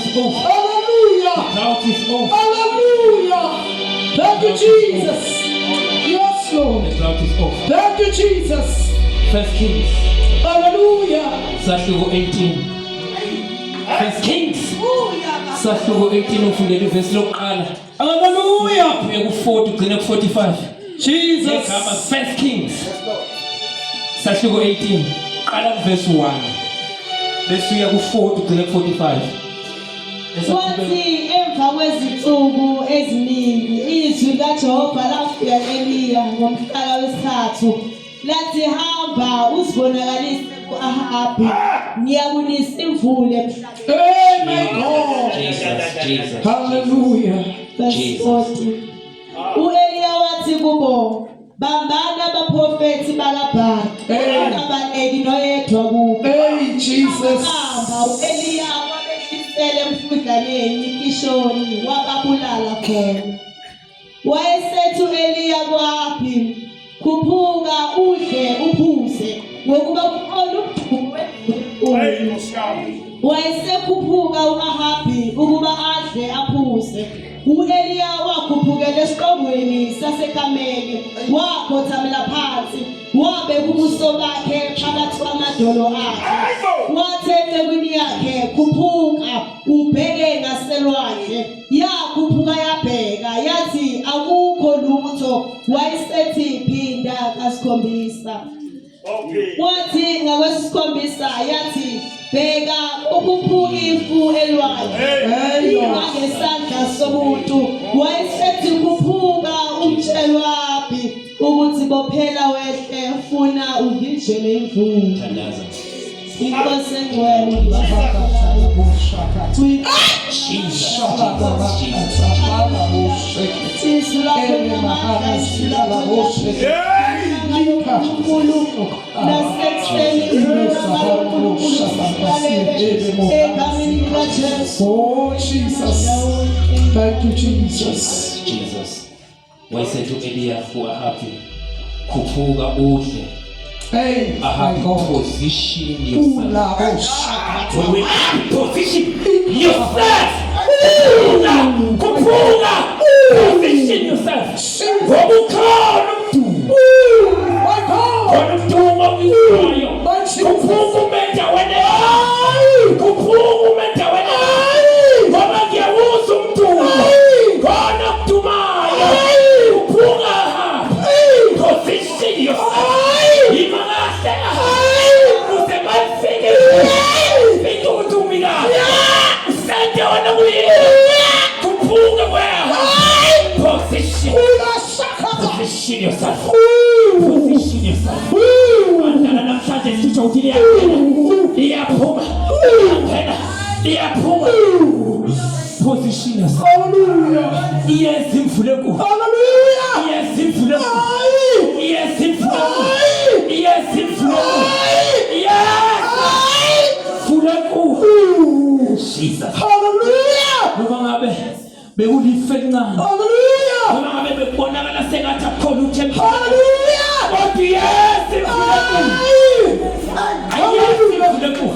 is off. Hallelujah. The drought is off. Hallelujah. Thank you, Jesus. Yes, Lord. The drought is off. Thank you, Jesus. First Kings. Hallelujah. Sahluko 18. First Kings. Sahluko 18 ufundele verse lokuqala. Hallelujah. Kuya ku-40 ugcine ku-45. Jesus. Egama First Kings. Sahluko 18. Qala ku-verse 1. Bese uya ku-40 ugcine ku-45. Kwathi emva kwezinsuku eziningi izwi kaJehova lafika Eliya ngomhlaka wesithathu lathi hamba uzibonakalise ku-Ahabi ngiyakunisa imvula Amen. God. Jesus. Hallelujah. Verse 40. U-Eliya wathi kubo bambani abaprofethi bakaBhali abaneki noyedwa kubo. Hey, Jesus. Hamba u-Eliya wabehlisela emfudlaneni Kishoni wababulala khona. Wayesethi u-Eliya ku-Ahabi khuphuka udle uphuze ngokuba kukhona ubukhulu wemvula. Wayesekhuphuka u-Ahabi ukuba adle aphuze. U-Eliya wakhuphukela esiqongweni saseKhameli wakhothamela phansi wabeka ubuso bakhe phakathi kwamadolo akhe. Wathi encekwini yakhe khuphuka ubheke ngaselwandle. Yakhuphuka yabheka yathi akukho lutho. Wayesethi phinda kasikhombisa. Wathi ngakwesikhombisa yathi bheka ukukhuphuka ifu elwandle ngesandla somuntu. Wayesethi kukhuphuka umtshelwabi ukuthi bophela wehle funa uvinjele imvula. Inkosi engcwele Oh, Jesus. Thank you, Jesus. Jesus. Wayesethi u-Eliya ku-Ahabi khuphuka udle. Hey, Ahabi, position yourself. Position yourself. Khuphuka. Position yourself. Ngokukhona umdumo. My God. Khona umdumo uyiwayo. Khuphuka umenda wena. Khuphuka umenda wena. Ngoba ngiyawuza umdumo. Khona okudumayo. Khuphuka Ahabi. Position yourself. Position yourself. Position yourself. Andala namhlanje sitho ukuthi liyaphuma. Liyaphuma. Position yourself. Hallelujah. Yes, imvule ku. Hallelujah. Yes, imvule ku. Yes, imvule ku. Yes, imvule ku. Yes. Fule ku. Jesus. Hallelujah. Noma ngabe bekulife lincane. Hallelujah. Noma ngabe bekubonakala sengathi akukhona uthemba. Hallelujah. Kodwa yes, imvule ku. Yes, imvule ku.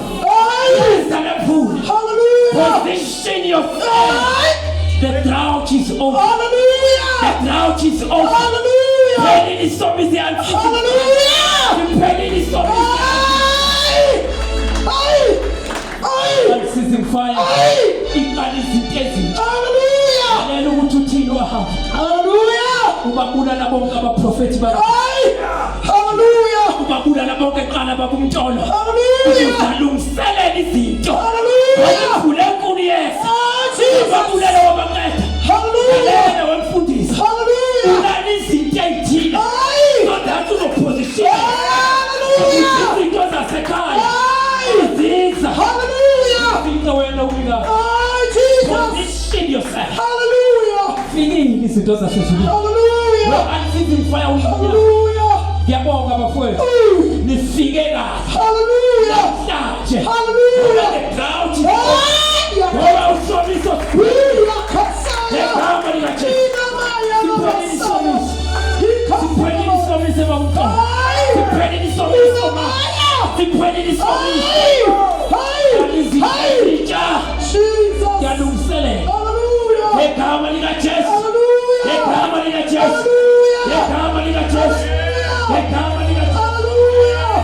Yes, alaphula. Hallelujah. Position yourself. The drought is over. Hallelujah. The drought is over. Hallelujah. Penny is so busy and Hallelujah. penny is so busy. Season fire. Iqala izinto ezintsha. Hallelujah. Lelo ukuthi uthini wahamba. Hallelujah. Ubabulala bonke abaprofeti bakhe. Hallelujah. Ubabulala bonke eqala bakumntolo. Hallelujah. Uzalungiselela izinto. Hallelujah. Wayevule enkulu Yesu. Jesus. Ubabulala wabaqeda. Hallelujah. Lelo wemfundisi. Hallelujah. Ulala izinto ezithile. So that uzoposition. Hallelujah. Izinto zasekhaya. Ziza. Hallelujah. Izinto wena ubika. Jesus. Position yourself. Hallelujah. Fikile izinto zasezulwini. Hallelujah. Season fire uyinya. Hallelujah. Ngiyabonga bafowethu. Nifike kahle. Hallelujah. Namhlanje. Hallelujah. The drought is over. Ngoba usomiso. Ngegama likaJesu. Siphelile isomiso. Siphelile isomiso emabutweni. Siphelile isomiso ma. Siphelile isomiso. Izinto ezintsha. livuselele Hallelujah. ngegama likaJesu Hallelujah. ngegama likaJesu Hallelujah. ngegama likaJesu ngegama likaJesu Hallelujah.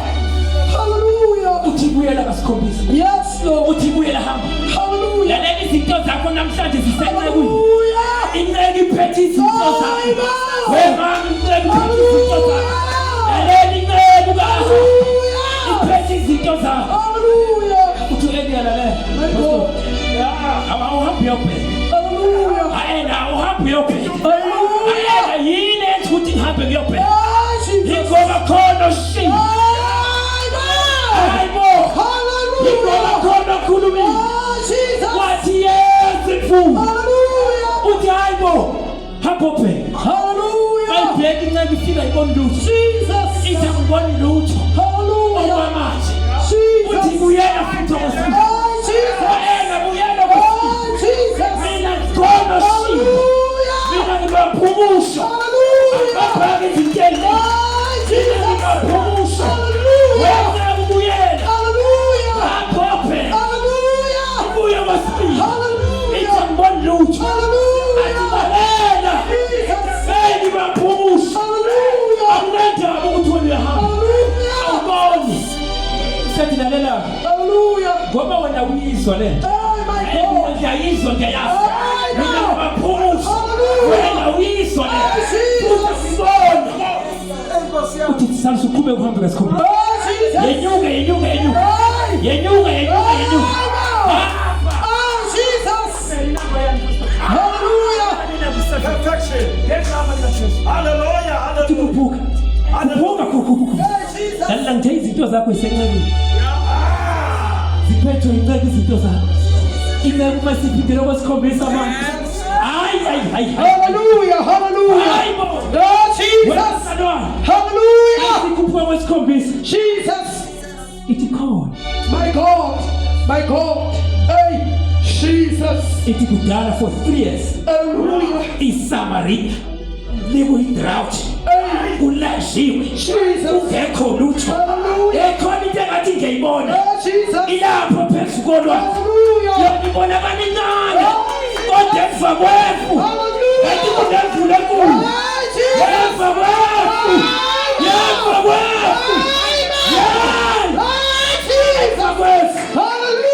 Hallelujah. uthi buyela kasikhombisa Yes, Lord. uthi buyela hamba Hallelujah. lalela izinto zakho namhlanje zisencekwini Hallelujah. inceku iphethe izinto zakho Amen. wemama inceku iphethe izinto zakho lalela inceku kaHa Hallelujah. iphethe izinto zakho Hallelujah. uthi Eliya lalela awuhambi uyobheka Hallelujah. ayena awuhambi uyobheka Hallelujah. ayena yini enza ukuthi ngihambe ngiyobheka Ah, Jesus. ingoba khona oshinda hayibo ingoba Hallelujah. khona okhulumile Ah, Jesus. wathi yenze mfundo Hallelujah. uthi hayibo hamba ubheka Hallelujah. ayibheka inceba ifika ibona lutho Jesus. ithi angiboni lutho Hallelujah. okwamanje Jesus. uthi buyela futhi okwesibili Ah, Jesus. ayena buyela okwesibili Ah, Jesus. mina ngikhona oshinda Hallelujah. mina ngibaphumusha Hallelujah. abhaka izinteli Ah, mina Jesus. ngibaphumusha Hallelujah. wena ubuyela Hallelujah. lapho obheka Hallelujah. ubuye okwesibili ithi Hallelujah. angiboni lutho athi Hallelujah. lalela Jesus. ngibaphumusha Hallelujah. akunendaba ukuthi wena uyahamba Hallelujah. awuboni sethi lalela Hallelujah. ngoba wena uyizwa le Oh, my God. ngiyayizwa ngiyayazi Ay, no. mina ngibaphumusha Hallelujah. wena uyizwa le Ay, Jesus. usibona uthi sisalisa uqhube uhambe ngasikhombisa Oh, Jesus. yenyuke yenyuke yenyuke Ay. yenyuke yenyuke yenyuke Oh, Jesus. Hallelujah. Perfection. Hallelujah. Hallelujah. khuphuka khuphuka khuphuka Hey, Jesus. lalela ngithe izinto zakho zisencekile ziphethwe inceke izinto zakho inceke uma siphindele okwesikhombisa manje hayi Hallelujah. Hallelujah. hayibo Oh, Jesus. wesanwana Hallelujah. sikhuphuka kwesikhombisa Jesus. ithi khona My God. My God. Hey, Jesus. ithi kudala for 3 years Hallelujah. iSamaria liku-drought Hey, kulashiwe Jesus. ungekho lutho Hallelujah. ekhona into engathi ngiyayibona Oh, Jesus. ilapho phezu kolwandle Hallelujah. yona ibonakala incane kodwa emva kwefu ngathi kunemvula enkulu emva kwefu emva kwefu emva kwefu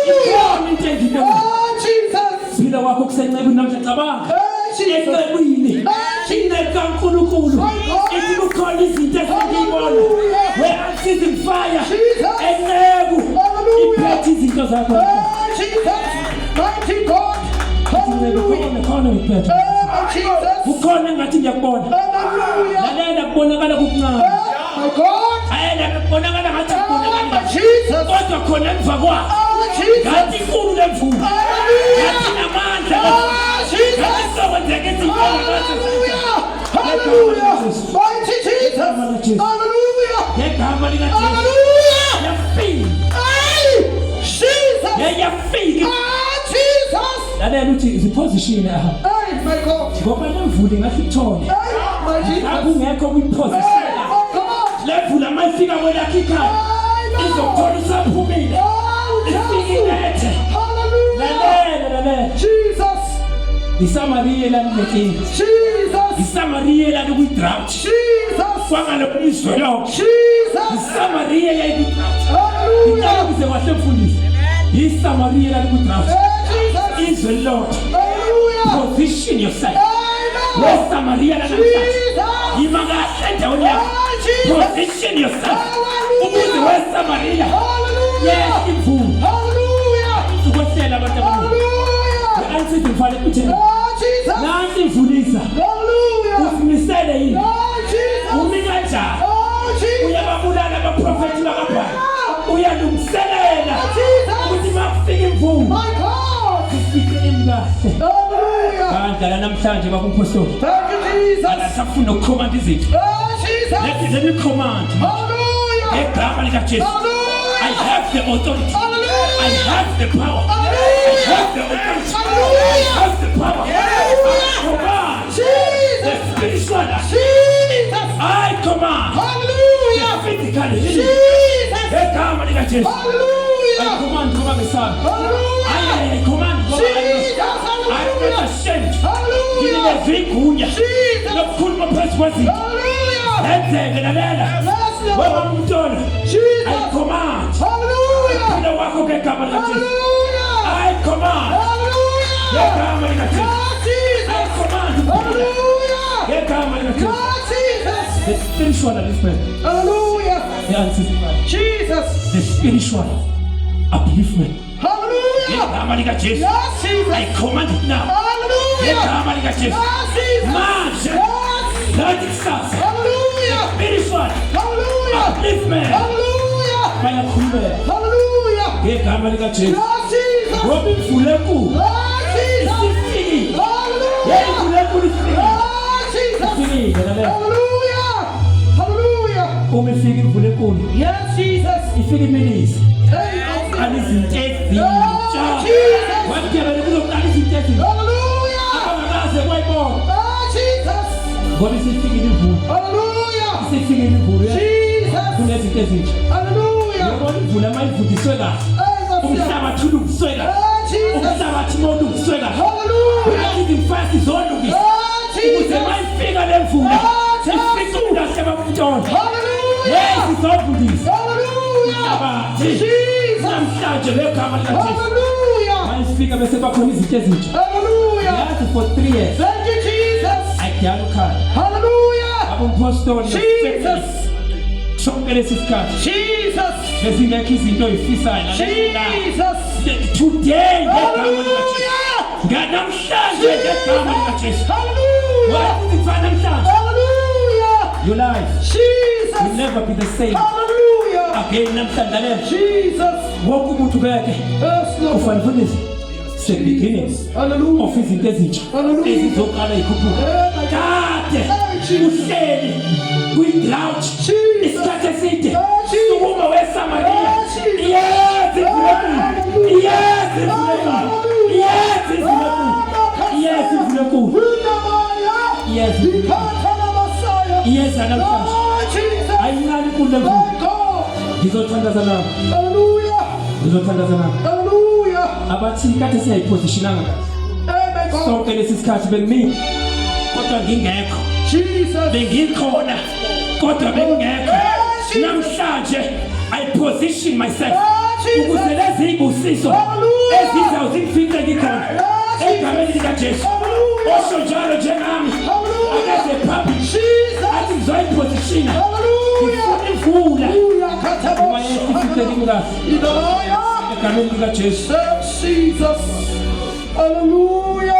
ikhona into engiyibona phila wakho kusencebini namhlanje cabanga encebini incebe kaNkulunkulu ithi kukhona izinto esengiyibona where I'm sitting fire encebu iphethe izinto zakho khona ngiphethe kukhona engathi ngiyakubona lalela kubonakala kukuncane ayena kubonakala ngathi akubonakali kodwa khona emva kwakho ngathi inkulu lemvula ngathi namandla ngathi sokwenzeka izinto ngegama likaJesu yafika yafika lalela uthi ziposition aha ngoba lemvula ingathi kuthole akungekho kwiposition lemvula mayifika kwelakho ikhaya izokuthola usaphumile ifike ilethe lalela iSamaria lalinenkinga iSamaria lalikwi-drought kwangalo izwe lonke iSamaria yayikwi-drought ingalo kuze kwahle mfundisi iSamaria lalikwi-drought izwe lonke position yourself weSamaria lanamhlanje yima kahle endaweni yakho position yourself ukuze weSamaria yes imvula ukwehlela abantu abaningi ansithi ngifale kuthena nansi imvulisa usimisele yini umi kanjani uyababulala abaprofethi bakaBhali uyalungiselela ukuthi makufika imvula sifike emkahle bandla namhlanje bakumpostoli akasafuna ukukhomanda izinto let me command egama likaJesu I have the authority I have the power I have the authority I have the power I command the spiritual I command the physical healing egama likaJesu I command ngoba ngisana I command ngoba I Vigunya. Jesus. Lokukhuluma phezu kwezinto. Hallelujah. Enzeke lalela. Yes, Wena Lord. umntwana. Jesus. I command. Hallelujah. Phila wakho ngegama likaJesu. Hallelujah. I command. Hallelujah. Ngegama likaJesu. Yes, Jesus. I command. Hallelujah. Ngegama likaJesu. Yes, Jesus. The spiritual upliftment. Hallelujah. The anticipated. Jesus. The spiritual upliftment. Hallelujah. Ngegama likaJesu. Yes, Jesus. I command it now. Hallelujah. Ngegama likaJesu. Yes, Jesus. Manje. Yes. Lathi kusasa. Hallelujah. Spiritual Hallelujah. upliftment. Hallelujah. Bayakhulumela. Hallelujah. Ngegama likaJesu. Yes, Jesus. Ngoba imvula enkulu Yes, Jesus. isifikile. Hallelujah. Imvula enkulu isifikile. Yes, Jesus. Ifikile lalela. Hallelujah. Hallelujah. Uma ifika imvula enkulu Yes, Jesus. ifika imilisi. Hey, Qala izinto ezintsha. Jesus. Wamkebele kuzoqala izinto ezintsha. Hallelujah. Abangakaze kwayibona. Oh, Jesus. Ngoba isifikile imvula. Hallelujah. Isifikile imvula. Jesus. Kunezinto ezintsha. Hallelujah. Yabona imvula mayivudiswe kahle. Hey, Umhlabathi ulungiswe kahle. Oh, Jesus. Umhlabathi mawulungiswe kahle. Hallelujah. Izimfasi zolungisa. Oh, Ukuze Jesus. mayifika le mvula. Sifike umlahle babumntwana. Hallelujah. Yes, izovundisa. Hallelujah. Abathi. Jesus. Namhlanje legama likaJesu. Hallelujah. Mayifika bese bakhona izinto ezintsha. Hallelujah. Yazi for 3 years. Thank you, Jesus. Ayidala ukhala. Hallelujah. Abomphostoli. Jesus. Sonke lesi sikhathi. Jesus. Bezingekho izinto oyifisayo. Jesus. Today ngegama likaJesu. Hallelujah. Namhlanje ngegama likaJesu. Hallelujah. Wathi mfana namhlanje. Hallelujah. Your life Jesus. will never be the same Hallelujah. again namhlanje lena. Jesus. Wonke umuntu keke Yes, Lord. ufanele the beginning Hallelujah. of izinto ezintsha Hallelujah. ezizoqala ikhuphuka. Kade uhleli kwi-drought isikhathi eside sukuma weSamaria. Yes, imvulekulu. Yes, imvulekulu. Yes, imvulekulu. Yes, imvulekulu. Yes, yes, namhlanje ayincane inkulu lemvula. Ngizothandaza nawe. Ngizothandaza nawe. Abathi kade siyayipositionanga kahle. Sonke lesi sikhathi bengimi kodwa ngingekho. Bengikhona kodwa bengekho. Namhlanje I position myself ukuze lezi ibusiso ezizayo zingifike ngikhona egameni likaJesu. Osho njalo njengami akeze phambili athi ngizoyipositiona ngifuna imvula uma yefike ngimkahle egameni likaJesu. Jesus. Hallelujah.